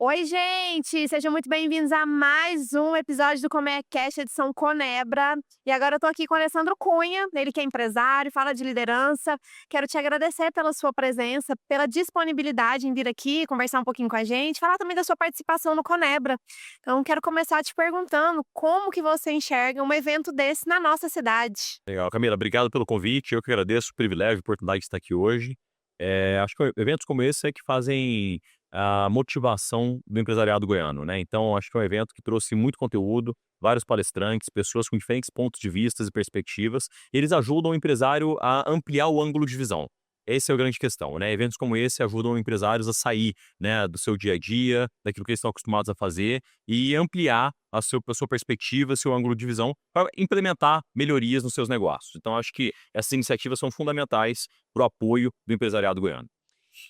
Oi, gente! Sejam muito bem-vindos a mais um episódio do Comercast edição Conebra. E agora eu tô aqui com o Alessandro Cunha, ele que é empresário, fala de liderança. Quero te agradecer pela sua presença, pela disponibilidade em vir aqui conversar um pouquinho com a gente, falar também da sua participação no Conebra. Então, quero começar te perguntando como que você enxerga um evento desse na nossa cidade? Legal, Camila, obrigado pelo convite. Eu que agradeço o privilégio, a oportunidade de estar aqui hoje. Acho que eventos como esse é que fazem a motivação do empresariado goiano, né? Então, acho que é um evento que trouxe muito conteúdo, vários palestrantes, pessoas com diferentes pontos de vista e perspectivas. E eles ajudam o empresário a ampliar o ângulo de visão. Essa é a grande questão, né? Eventos como esse ajudam empresários a sair, né, do seu dia a dia, daquilo que eles estão acostumados a fazer e ampliar a sua perspectiva, seu ângulo de visão, para implementar melhorias nos seus negócios. Então, acho que essas iniciativas são fundamentais para o apoio do empresariado goiano.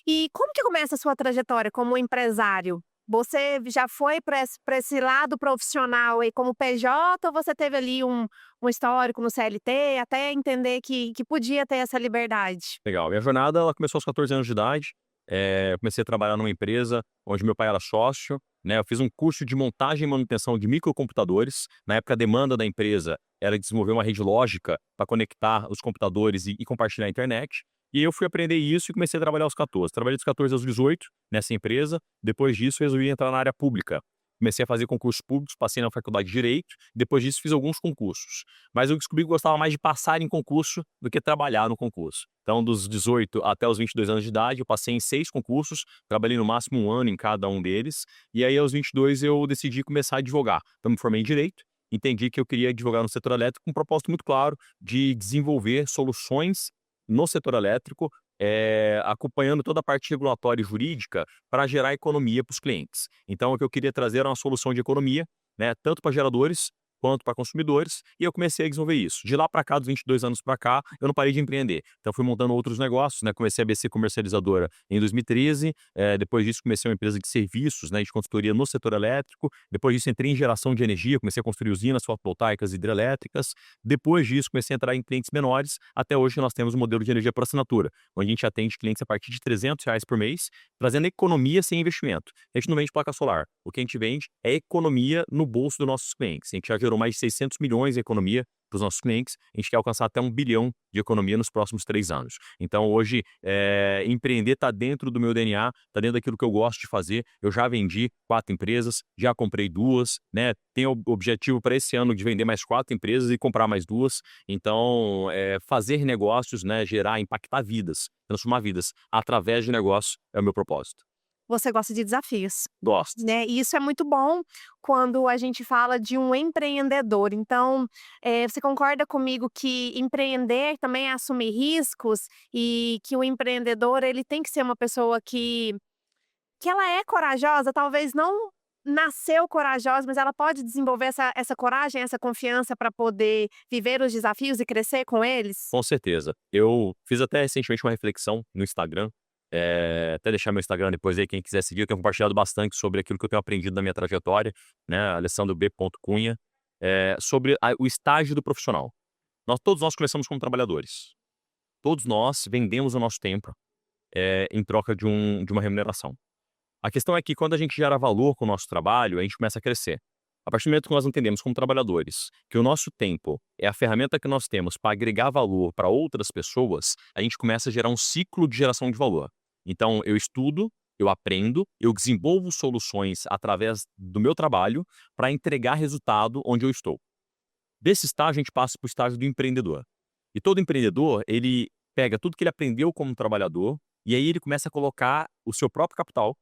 E como que começa a sua trajetória como empresário? Você já foi para esse lado profissional aí como PJ ou você teve ali um histórico no CLT até entender que podia ter essa liberdade? Legal. Minha jornada ela começou aos 14 anos de idade. Eu comecei a trabalhar numa empresa onde meu pai era sócio, né? Eu fiz um curso de montagem e manutenção de microcomputadores. Na época, a demanda da empresa era desenvolver uma rede lógica para conectar os computadores e compartilhar a internet. E eu fui aprender isso e comecei a trabalhar aos 14. Trabalhei dos 14 aos 18 nessa empresa. Depois disso, resolvi entrar na área pública. Comecei a fazer concursos públicos, passei na faculdade de Direito. Depois disso, fiz alguns concursos. Mas eu descobri que gostava mais de passar em concurso do que trabalhar no concurso. Então, dos 18 até os 22 anos de idade, eu passei em 6 concursos, trabalhei no máximo um ano em cada um deles, e aí aos 22 eu decidi começar a advogar. Então, me formei em Direito, entendi que eu queria advogar no setor elétrico com um propósito muito claro de desenvolver soluções no setor elétrico, acompanhando toda a parte regulatória e jurídica para gerar economia para os clientes. Então, o que eu queria trazer era uma solução de economia, né, tanto para geradores quanto para consumidores, e eu comecei a desenvolver isso. De lá para cá, dos 22 anos para cá, eu não parei de empreender. Então, fui montando outros negócios, né? Comecei a BC Comercializadora em 2013, depois disso comecei uma empresa de serviços, né, de consultoria no setor elétrico, depois disso entrei em geração de energia, comecei a construir usinas fotovoltaicas e hidrelétricas, depois disso comecei a entrar em clientes menores, até hoje nós temos um modelo de energia por assinatura, onde a gente atende clientes a partir de R$ 300 por mês, trazendo economia sem investimento. A gente não vende placa solar, o que a gente vende é economia no bolso dos nossos clientes. A gente já gerou mais de 600 milhões em economia para os nossos clientes, a gente quer alcançar até 1 bilhão de economia nos próximos 3 anos. Então hoje, empreender está dentro do meu DNA, está dentro daquilo que eu gosto de fazer. Eu já vendi 4 empresas, já comprei 2, né? Tenho o objetivo para esse ano de vender mais 4 empresas e comprar mais 2. Então, fazer negócios, né, gerar, impactar vidas, transformar vidas através de negócio é o meu propósito. Você gosta de desafios, Gosto. né, e isso é muito bom quando a gente fala de um empreendedor. Então, você concorda comigo que empreender também é assumir riscos e que o empreendedor ele tem que ser uma pessoa que ela é corajosa, talvez não nasceu corajosa, mas ela pode desenvolver essa coragem, essa confiança para poder viver os desafios e crescer com eles? Com certeza. Eu fiz até recentemente uma reflexão no Instagram, até deixar meu Instagram depois aí, quem quiser seguir, eu tenho compartilhado bastante sobre aquilo que eu tenho aprendido na minha trajetória, né, alessandrob.cunha, sobre o estágio do profissional. Todos nós começamos como trabalhadores. Todos nós vendemos o nosso tempo, em troca de uma remuneração. A questão é que quando a gente gera valor com o nosso trabalho, a gente começa a crescer. A partir do momento que nós entendemos como trabalhadores que o nosso tempo é a ferramenta que nós temos para agregar valor para outras pessoas, a gente começa a gerar um ciclo de geração de valor. Então, eu estudo, eu aprendo, eu desenvolvo soluções através do meu trabalho para entregar resultado onde eu estou. Desse estágio, a gente passa para o estágio do empreendedor. E todo empreendedor, ele pega tudo que ele aprendeu como trabalhador e aí ele começa a colocar o seu próprio capital,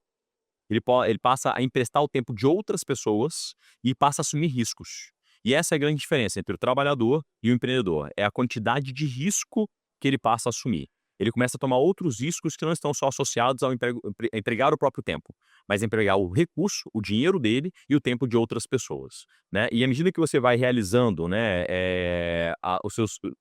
ele passa a emprestar o tempo de outras pessoas e passa a assumir riscos. E essa é a grande diferença entre o trabalhador e o empreendedor, é a quantidade de risco que ele passa a assumir. Ele começa a tomar outros riscos que não estão só associados ao empregar o próprio tempo, mas empregar o recurso, o dinheiro dele e o tempo de outras pessoas, né. E à medida que você vai realizando, né,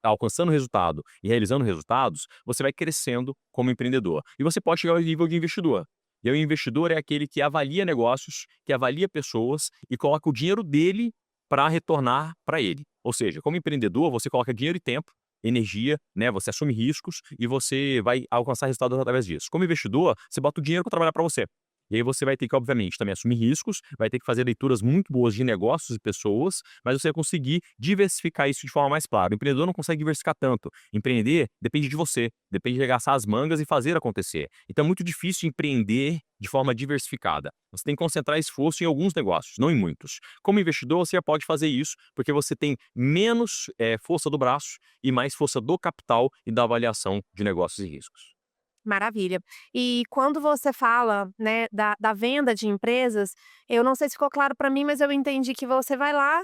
alcançando resultado e realizando resultados, você vai crescendo como empreendedor. E você pode chegar ao nível de investidor. E aí o investidor é aquele que avalia negócios, que avalia pessoas e coloca o dinheiro dele para retornar para ele. Ou seja, como empreendedor, você coloca dinheiro e tempo, energia, né, você assume riscos e você vai alcançar resultados através disso. Como investidor, você bota o dinheiro para trabalhar para você. E aí você vai ter que, obviamente, também assumir riscos, vai ter que fazer leituras muito boas de negócios e pessoas, mas você vai conseguir diversificar isso de forma mais clara. O empreendedor não consegue diversificar tanto. Empreender depende de você, depende de arregaçar as mangas e fazer acontecer. Então é muito difícil empreender de forma diversificada. Você tem que concentrar esforço em alguns negócios, não em muitos. Como investidor, você pode fazer isso, porque você tem menos força do braço e mais força do capital e da avaliação de negócios e riscos. Maravilha. E quando você fala, né, da venda de empresas, eu não sei se ficou claro para mim, mas eu entendi que você vai lá,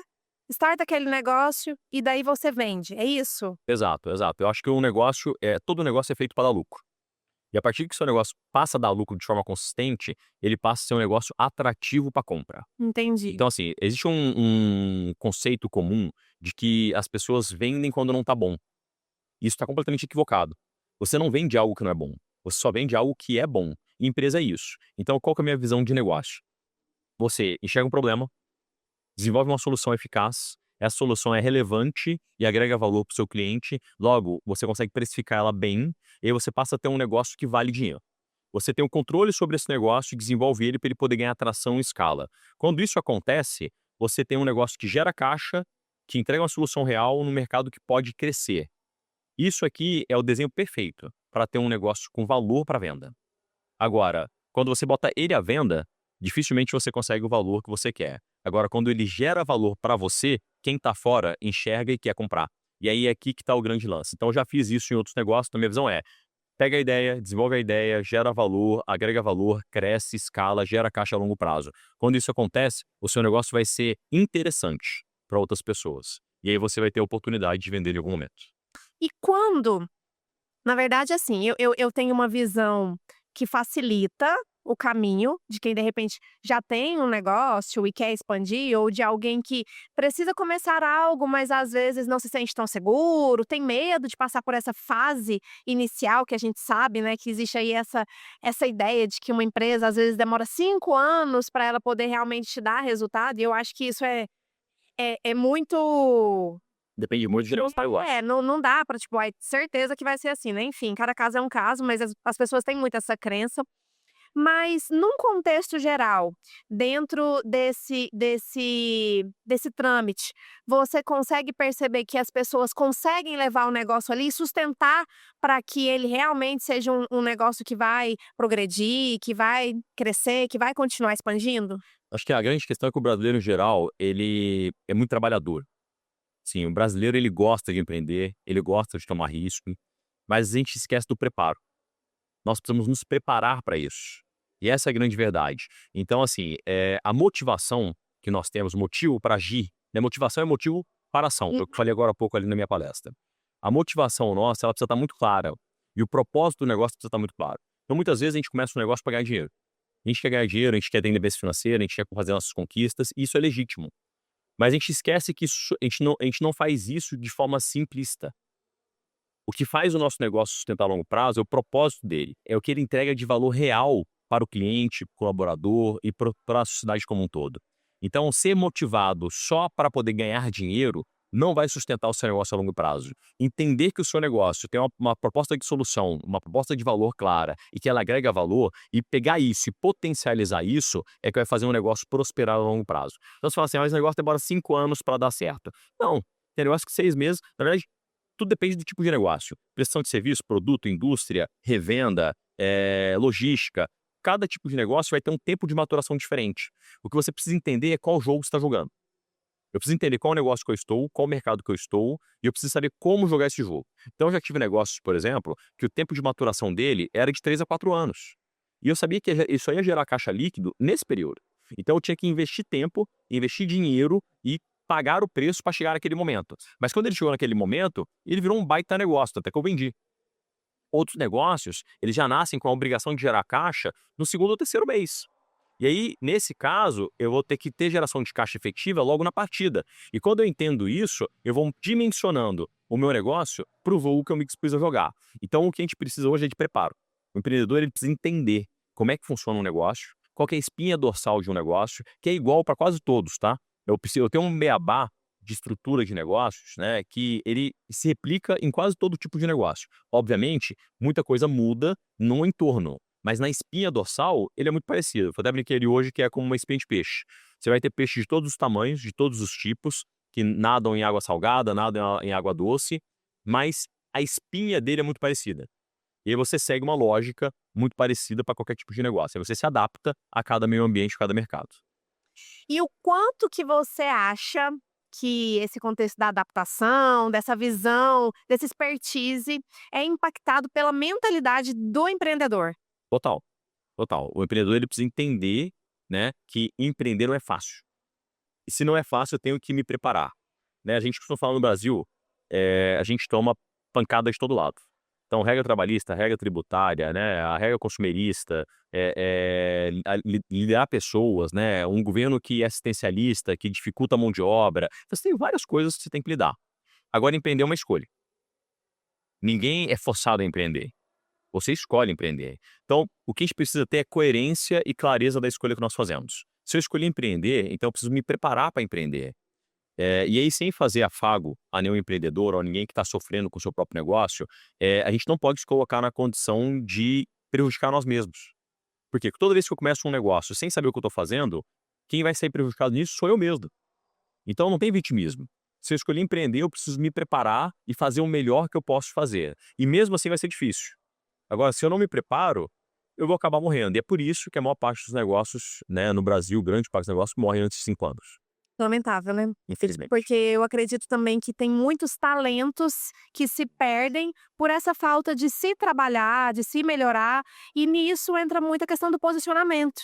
starta aquele negócio e daí você vende, é isso? Exato, exato. Eu acho que todo negócio é feito para dar lucro. E a partir que seu negócio passa a dar lucro de forma consistente, ele passa a ser um negócio atrativo para compra. Entendi. Então, assim, existe um conceito comum de que as pessoas vendem quando não tá bom. Isso está completamente equivocado. Você não vende algo que não é bom. Você só vende algo que é bom. E empresa é isso. Então, qual que é a minha visão de negócio? Você enxerga um problema, desenvolve uma solução eficaz, essa solução é relevante e agrega valor para o seu cliente, logo, você consegue precificar ela bem, e aí você passa a ter um negócio que vale dinheiro. Você tem o controle sobre esse negócio e desenvolve ele para ele poder ganhar tração em escala. Quando isso acontece, você tem um negócio que gera caixa, que entrega uma solução real no mercado que pode crescer. Isso aqui é o desenho perfeito para ter um negócio com valor para venda. Agora, quando você bota ele à venda, dificilmente você consegue o valor que você quer. Agora, quando ele gera valor para você, quem está fora enxerga e quer comprar. E aí é aqui que está o grande lance. Então, eu já fiz isso em outros negócios, então minha visão é: pega a ideia, desenvolve a ideia, gera valor, agrega valor, cresce, escala, gera caixa a longo prazo. Quando isso acontece, o seu negócio vai ser interessante para outras pessoas. E aí você vai ter a oportunidade de vender em algum momento. E quando na verdade, assim, eu tenho uma visão que facilita o caminho de quem, de repente, já tem um negócio e quer expandir, ou de alguém que precisa começar algo, mas às vezes não se sente tão seguro, tem medo de passar por essa fase inicial que a gente sabe, né, que existe aí essa ideia de que uma empresa às vezes demora 5 anos para ela poder realmente te dar resultado, e eu acho que isso é muito Depende muito de negócio, eu acho. não dá pra, tipo, ai, certeza que vai ser assim, né, enfim, cada caso é um caso, mas as pessoas têm muito essa crença. Mas num contexto geral, dentro desse trâmite, você consegue perceber que as pessoas conseguem levar o negócio ali e sustentar para que ele realmente seja um negócio que vai progredir, que vai crescer, que vai continuar expandindo? Acho que a grande questão é que o brasileiro, em geral, ele é muito trabalhador. Sim, o brasileiro ele gosta de empreender, ele gosta de tomar risco, mas a gente esquece do preparo. Nós precisamos nos preparar para isso. E essa é a grande verdade. Então, assim, a motivação que nós temos, motivo para agir, né? Motivação é motivo para ação, Hum, foi o que eu falei agora há pouco ali na minha palestra. A motivação nossa, ela precisa estar muito clara. E o propósito do negócio precisa estar muito claro. Então, muitas vezes a gente começa um negócio para ganhar dinheiro. A gente quer ganhar dinheiro, a gente quer ter independência financeira, a gente quer fazer nossas conquistas, e isso é legítimo. Mas a gente esquece que a gente não faz isso de forma simplista. O que faz o nosso negócio sustentar a longo prazo é o propósito dele, é o que ele entrega de valor real para o cliente, para o colaborador e para a sociedade como um todo. Então, ser motivado só para poder ganhar dinheiro não vai sustentar o seu negócio a longo prazo. Entender que o seu negócio tem uma proposta de solução, uma proposta de valor clara e que ela agrega valor e pegar isso e potencializar isso é que vai fazer um negócio prosperar a longo prazo. Então, você fala assim, mas o negócio demora 5 anos para dar certo. Não, tem negócio que 6 meses, na verdade, tudo depende do tipo de negócio. Prestação de serviço, produto, indústria, revenda, logística. Cada tipo de negócio vai ter um tempo de maturação diferente. O que você precisa entender é qual jogo você está jogando. Eu preciso entender qual negócio que eu estou, qual mercado que eu estou, e eu preciso saber como jogar esse jogo. Então, eu já tive negócios, por exemplo, que o tempo de maturação dele era de 3 a 4 anos. E eu sabia que isso ia gerar caixa líquido nesse período. Então, eu tinha que investir tempo, investir dinheiro e pagar o preço para chegar naquele momento. Mas quando ele chegou naquele momento, ele virou um baita negócio, até que eu vendi. Outros negócios, eles já nascem com a obrigação de gerar caixa no segundo ou terceiro mês. E aí, nesse caso, eu vou ter que ter geração de caixa efetiva logo na partida. E quando eu entendo isso, eu vou dimensionando o meu negócio para o voo que eu me dispus a jogar. Então, o que a gente precisa hoje é de preparo. O empreendedor ele precisa entender como é que funciona um negócio, qual que é a espinha dorsal de um negócio, que é igual para quase todos, tá? Eu tenho um beabá de estrutura de negócios, né, que ele se replica em quase todo tipo de negócio. Obviamente, muita coisa muda no entorno, Mas na espinha dorsal, ele é muito parecido. Eu até brinquei ele hoje que é como uma espinha de peixe. Você vai ter peixe de todos os tamanhos, de todos os tipos, que nadam em água salgada, nadam em água doce, mas a espinha dele é muito parecida. E aí você segue uma lógica muito parecida para qualquer tipo de negócio. Aí você se adapta a cada meio ambiente, a cada mercado. E o quanto que você acha que esse contexto da adaptação, dessa visão, dessa expertise é impactado pela mentalidade do empreendedor? Total, total. O empreendedor ele precisa entender, né, que empreender não é fácil. E se não é fácil, eu tenho que me preparar. Né, a gente costuma falar no Brasil, a gente toma pancada de todo lado. Então, regra trabalhista, regra tributária, né, a regra consumerista, liderar pessoas, né, um governo que é assistencialista, que dificulta a mão de obra. Então, você tem várias coisas que você tem que lidar. Agora, empreender é uma escolha. Ninguém é forçado a empreender. Você escolhe empreender. Então, o que a gente precisa ter é coerência e clareza da escolha que nós fazemos. Se eu escolhi empreender, então eu preciso me preparar para empreender. E aí, sem fazer afago a nenhum empreendedor ou a ninguém que está sofrendo com o seu próprio negócio, a gente não pode se colocar na condição de prejudicar nós mesmos. Porque toda vez que eu começo um negócio sem saber o que eu estou fazendo, quem vai sair prejudicado nisso sou eu mesmo. Então não tem vitimismo. Se eu escolher empreender, eu preciso me preparar e fazer o melhor que eu posso fazer. E mesmo assim vai ser difícil. Agora, se eu não me preparo, eu vou acabar morrendo. E é por isso que a maior parte dos negócios, né, no Brasil, grande parte dos negócios, morrem antes de 5 anos. Lamentável, né? Infelizmente. Porque eu acredito também que tem muitos talentos que se perdem por essa falta de se trabalhar, de se melhorar, e nisso entra muito a questão do posicionamento.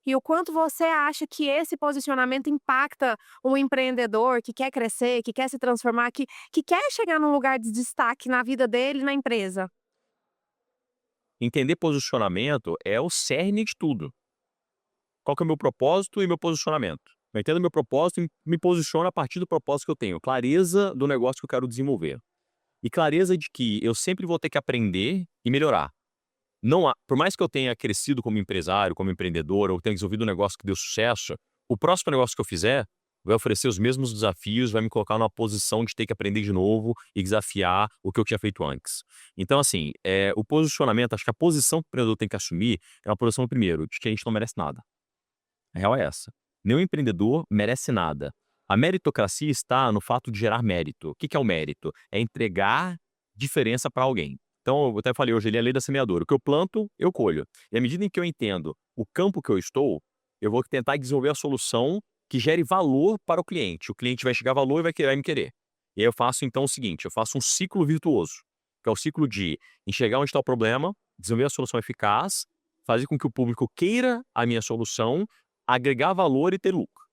E o quanto você acha que esse posicionamento impacta um empreendedor que quer crescer, que quer se transformar, que quer chegar num lugar de destaque na vida dele, na empresa? Entender posicionamento é o cerne de tudo. Qual que é o meu propósito e meu posicionamento? Eu entendo meu propósito e me posiciono a partir do propósito que eu tenho. Clareza do negócio que eu quero desenvolver. E clareza de que eu sempre vou ter que aprender e melhorar. Não há, por mais que eu tenha crescido como empresário, como empreendedor, ou tenha desenvolvido um negócio que deu sucesso, o próximo negócio que eu fizer vai oferecer os mesmos desafios, vai me colocar numa posição de ter que aprender de novo e desafiar o que eu tinha feito antes. Então, assim, o posicionamento, acho que a posição que o empreendedor tem que assumir é uma posição, primeiro, de que a gente não merece nada. A real é essa. Nenhum empreendedor merece nada. A meritocracia está no fato de gerar mérito. O que que é o mérito? É entregar diferença para alguém. Então, eu até falei hoje ali a lei da semeadura. O que eu planto, eu colho. E à medida em que eu entendo o campo que eu estou, eu vou tentar desenvolver a solução que gere valor para o cliente. O cliente vai chegar a valor e vai me querer. E aí eu faço então o seguinte, eu faço um ciclo virtuoso, que é o ciclo de enxergar onde está o problema, desenvolver a solução eficaz, fazer com que o público queira a minha solução, agregar valor e ter lucro.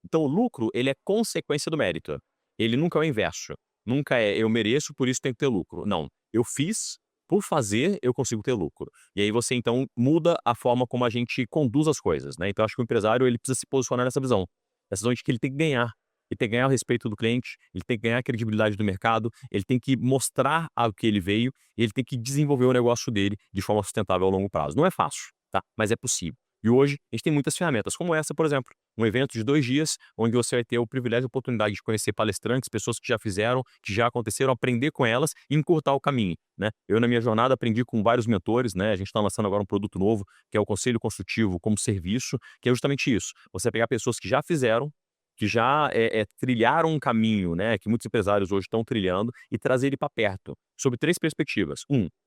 Então o lucro, ele é consequência do mérito. Ele nunca é o inverso. Nunca é eu mereço, por isso tem que ter lucro. Não, eu fiz, por fazer eu consigo ter lucro. E aí você então muda a forma como a gente conduz as coisas, né? Então acho que o empresário ele precisa se posicionar nessa visão. Essa visão de que ele tem que ganhar. Ele tem que ganhar o respeito do cliente, ele tem que ganhar a credibilidade do mercado, ele tem que mostrar ao que ele veio, e ele tem que desenvolver o negócio dele de forma sustentável ao longo prazo. Não é fácil, tá? Mas é possível. E hoje a gente tem muitas ferramentas, como essa, por exemplo, um evento de 2 dias, onde você vai ter o privilégio e a oportunidade de conhecer palestrantes, pessoas que já fizeram, que já aconteceram, aprender com elas e encurtar o caminho, né? Eu, na minha jornada, aprendi com vários mentores, né? A gente está lançando agora um produto novo, que é o Conselho Consultivo como Serviço, que é justamente isso. Você pegar pessoas que já fizeram, que já trilharam um caminho, né? Que muitos empresários hoje estão trilhando, e trazer ele para perto, sob 3 perspectivas.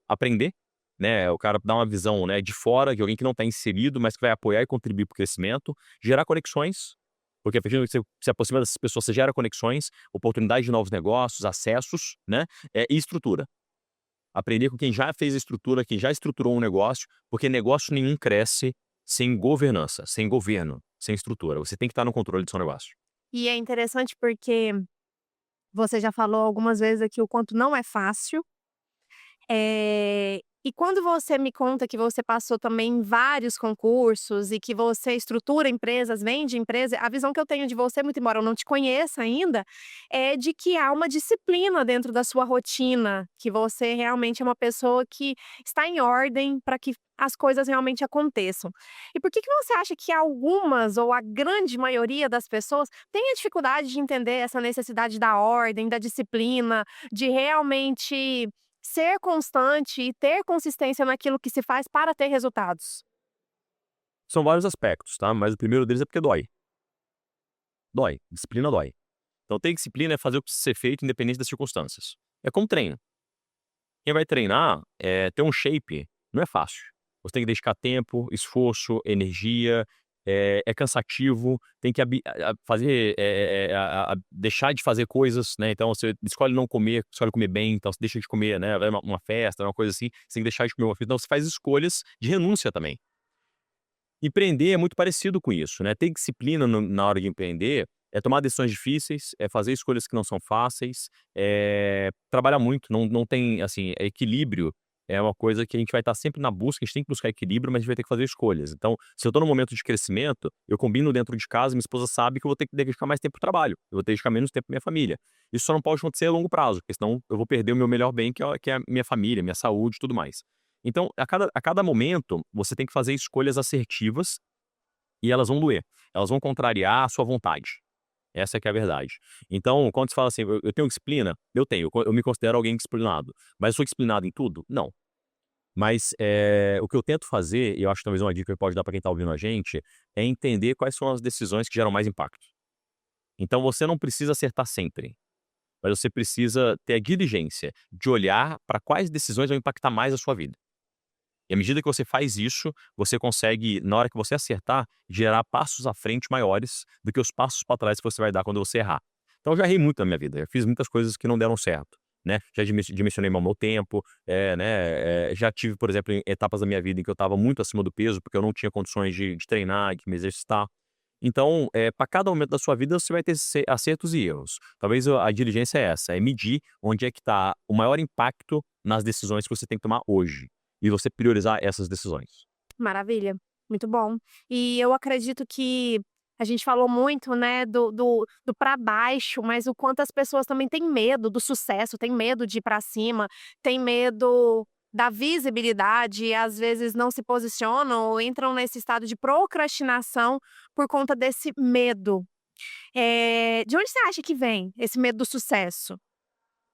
Aprender, né, o cara dá uma visão, né, de fora, de alguém que não está inserido, mas que vai apoiar e contribuir para o crescimento, gerar conexões, porque a partir do momento que você se aproxima dessas pessoas, você gera conexões, oportunidade de novos negócios, acessos, né, e estrutura. Aprender com quem já fez a estrutura, quem já estruturou um negócio, porque negócio nenhum cresce sem governança, sem governo, sem estrutura. Você tem que estar no controle do seu negócio. E é interessante porque você já falou algumas vezes aqui o quanto não é fácil. E quando você me conta que você passou também em vários concursos e que você estrutura empresas, vende empresa, a visão que eu tenho de você, muito embora eu não te conheça ainda, é de que há uma disciplina dentro da sua rotina, que você realmente é uma pessoa que está em ordem para que as coisas realmente aconteçam. E por que você acha que algumas ou a grande maioria das pessoas tem a dificuldade de entender essa necessidade da ordem, da disciplina, de realmente ser constante e ter consistência naquilo que se faz para ter resultados? São vários aspectos, tá? Mas o primeiro deles é porque dói. Dói. Disciplina dói. Então ter disciplina é fazer o que precisa ser feito independente das circunstâncias. É como treino. Quem vai treinar, ter um shape não é fácil. Você tem que dedicar tempo, esforço, energia, é cansativo, tem que fazer, deixar de fazer coisas, né, então você escolhe não comer, escolhe comer bem, então você deixa de comer, né, vai uma festa, uma coisa assim, você tem que deixar de comer uma festa, então você faz escolhas de renúncia também. Empreender é muito parecido com isso, né, ter disciplina na hora de empreender, é tomar decisões difíceis, é fazer escolhas que não são fáceis, trabalhar muito, não tem, assim, equilíbrio é uma coisa que a gente vai estar sempre na busca, a gente tem que buscar equilíbrio, mas a gente vai ter que fazer escolhas. Então, se eu estou num momento de crescimento, eu combino dentro de casa, minha esposa sabe que eu vou ter que dedicar mais tempo para o trabalho, eu vou ter que dedicar menos tempo para minha família. Isso só não pode acontecer a longo prazo, porque senão eu vou perder o meu melhor bem, que é a minha família, minha saúde e tudo mais. Então, a cada momento, você tem que fazer escolhas assertivas e elas vão doer. Elas vão contrariar a sua vontade. Essa é que é a verdade. Então, quando você fala assim: "Eu tenho disciplina?", eu tenho, eu me considero alguém disciplinado. Mas eu sou disciplinado em tudo? Não. Mas, o que eu tento fazer, e eu acho que talvez uma dica que pode dar para quem está ouvindo a gente, é entender quais são as decisões que geram mais impacto. Então você não precisa acertar sempre, mas você precisa ter a diligência de olhar para quais decisões vão impactar mais a sua vida. E à medida que você faz isso, você consegue, na hora que você acertar, gerar passos à frente maiores do que os passos para trás que você vai dar quando você errar. Então eu já errei muito na minha vida, já fiz muitas coisas que não deram certo, né. Já dimensionei mal meu tempo, já tive, por exemplo, em etapas da minha vida em que eu estava muito acima do peso, porque eu não tinha condições de treinar, de me exercitar. Então, para cada momento da sua vida você vai ter acertos e erros. Talvez a diligência é essa, é medir onde é que está o maior impacto nas decisões que você tem que tomar hoje, e você priorizar essas decisões. Maravilha, muito bom. E eu acredito que a gente falou muito, né, do para baixo, mas o quanto as pessoas também têm medo do sucesso, têm medo de ir para cima, têm medo da visibilidade e às vezes não se posicionam ou entram nesse estado de procrastinação por conta desse medo. De onde você acha que vem esse medo do sucesso?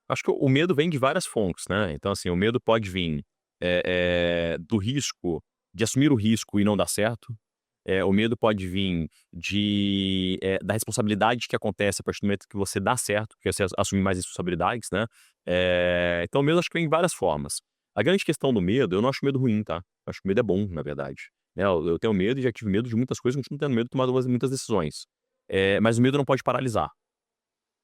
Acho que o medo vem de várias fontes, né, então assim, o medo pode vir, do risco, de assumir o risco e não dar certo. O medo pode vir da responsabilidade que acontece a partir do momento que você dá certo, que você assumir mais responsabilidades, né. Então o medo acho que vem em várias formas. A grande questão do medo, eu não acho medo ruim, tá. Eu acho que o medo é bom, na verdade. Né, eu tenho medo e já tive medo de muitas coisas, continuo tendo medo de tomar muitas decisões. Mas o medo não pode paralisar.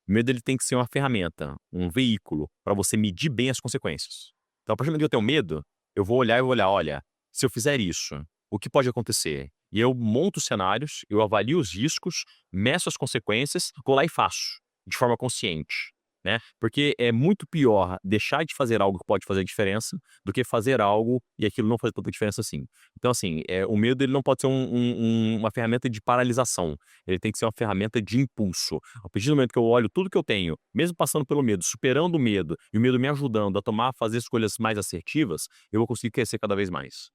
O medo ele tem que ser uma ferramenta, um veículo para você medir bem as consequências. Então, a partir do momento que eu tenho medo, eu vou olhar e vou olhar: "Olha, se eu fizer isso, o que pode acontecer?". E eu monto cenários, eu avalio os riscos, meço as consequências, vou lá e faço, de forma consciente, né. Porque é muito pior deixar de fazer algo que pode fazer diferença, do que fazer algo e aquilo não fazer tanta diferença assim. Então assim, o medo ele não pode ser uma ferramenta de paralisação, ele tem que ser uma ferramenta de impulso. A partir do momento que eu olho tudo que eu tenho, mesmo passando pelo medo, superando o medo e o medo me ajudando a fazer escolhas mais assertivas, eu vou conseguir crescer cada vez mais.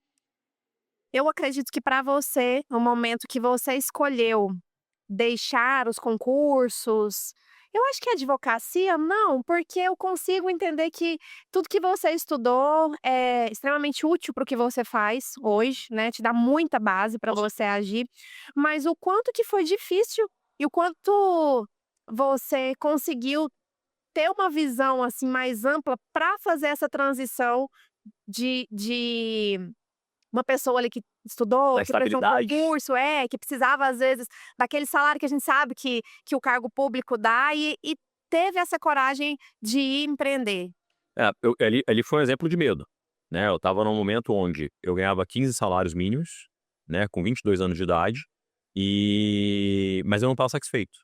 Eu acredito que para você, no momento que você escolheu deixar os concursos, eu acho que a advocacia não, porque eu consigo entender que tudo que você estudou é extremamente útil para o que você faz hoje, né, te dá muita base para você agir, mas o quanto que foi difícil e o quanto você conseguiu ter uma visão, assim, mais ampla para fazer essa transição de uma pessoa ali que Da estudou, que prestou um estabilidade. concurso, que precisava às vezes daquele salário que a gente sabe que o cargo público dá e teve essa coragem de ir empreender. Ali foi um exemplo de medo, né, eu estava num momento onde eu ganhava 15 salários mínimos, né, com 22 anos de idade, mas eu não estava satisfeito.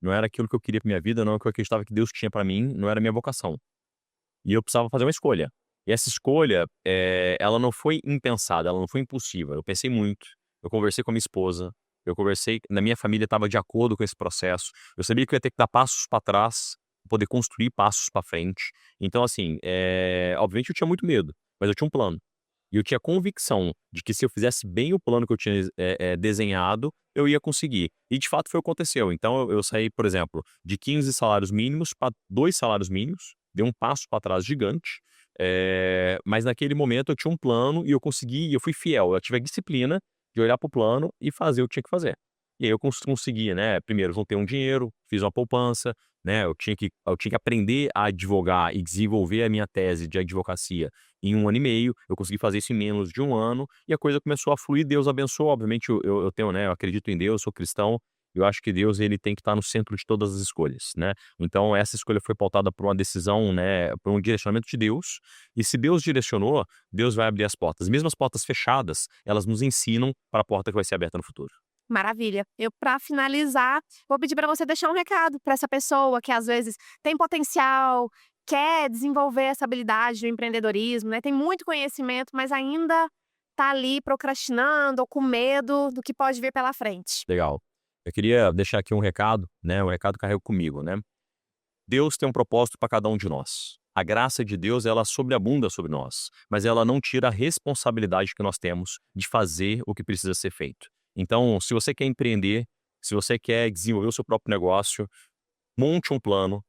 Não era aquilo que eu queria para minha vida, não era o que eu acreditava que Deus tinha para mim, não era a minha vocação. E eu precisava fazer uma escolha. E essa escolha, ela não foi impensada, ela não foi impulsiva, eu pensei muito, eu conversei com a minha esposa, eu conversei na minha família estava de acordo com esse processo, eu sabia que eu ia ter que dar passos para trás, pra poder construir passos para frente. Então assim, obviamente eu tinha muito medo, mas eu tinha um plano. E eu tinha convicção de que se eu fizesse bem o plano que eu tinha, desenhado, eu ia conseguir. E de fato foi o que aconteceu. Então eu saí, por exemplo, de 15 salários mínimos para 2 salários mínimos, dei um passo para trás gigante, Mas naquele momento eu tinha um plano e eu consegui, e eu fui fiel. Eu tive a disciplina de olhar para o plano e fazer o que tinha que fazer. E aí eu consegui, né, primeiro juntei um dinheiro, fiz uma poupança, né, eu tinha que aprender a advogar e desenvolver a minha tese de advocacia em 1 ano e meio, eu consegui fazer isso em menos de 1 ano, e a coisa começou a fluir, Deus abençoou, obviamente eu tenho, né, eu acredito em Deus, sou cristão, eu acho que Deus ele tem que estar no centro de todas as escolhas, né. Então essa escolha foi pautada por uma decisão, né, por um direcionamento de Deus, e se Deus direcionou, Deus vai abrir as portas. Mesmo as portas fechadas, elas nos ensinam para a porta que vai ser aberta no futuro. Maravilha. Eu, para finalizar, vou pedir para você deixar um recado para essa pessoa que às vezes tem potencial, quer desenvolver essa habilidade do empreendedorismo, né? Tem muito conhecimento, mas ainda tá ali procrastinando ou com medo do que pode vir pela frente. Legal. Eu queria deixar aqui um recado, né, um recado que carrego comigo, né. Deus tem um propósito para cada um de nós. A graça de Deus, ela sobreabunda sobre nós, mas ela não tira a responsabilidade que nós temos de fazer o que precisa ser feito. Então, se você quer empreender, se você quer desenvolver o seu próprio negócio, monte um plano,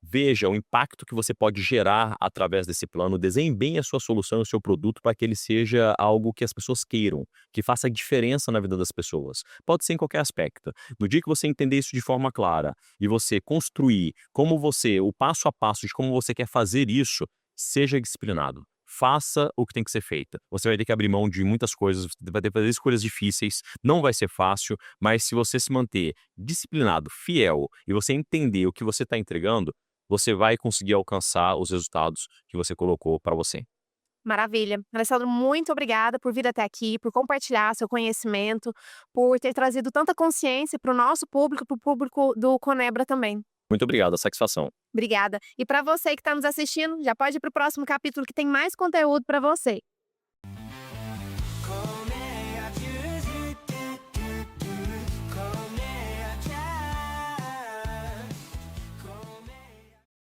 veja o impacto que você pode gerar através desse plano, desenhe bem a sua solução, o seu produto para que ele seja algo que as pessoas queiram, que faça diferença na vida das pessoas. Pode ser em qualquer aspecto. No dia que você entender isso de forma clara e você construir o passo a passo de como você quer fazer isso, seja disciplinado. Faça o que tem que ser feito. Você vai ter que abrir mão de muitas coisas, você vai ter que fazer escolhas difíceis, não vai ser fácil, mas se você se manter disciplinado, fiel e você entender o que você está entregando, você vai conseguir alcançar os resultados que você colocou para você. Maravilha. Alessandro, muito obrigada por vir até aqui, por compartilhar seu conhecimento, por ter trazido tanta consciência para o nosso público, para o público do Conebra também. Muito obrigado, a satisfação. Obrigada. E para você que está nos assistindo, já pode ir para o próximo capítulo que tem mais conteúdo para você.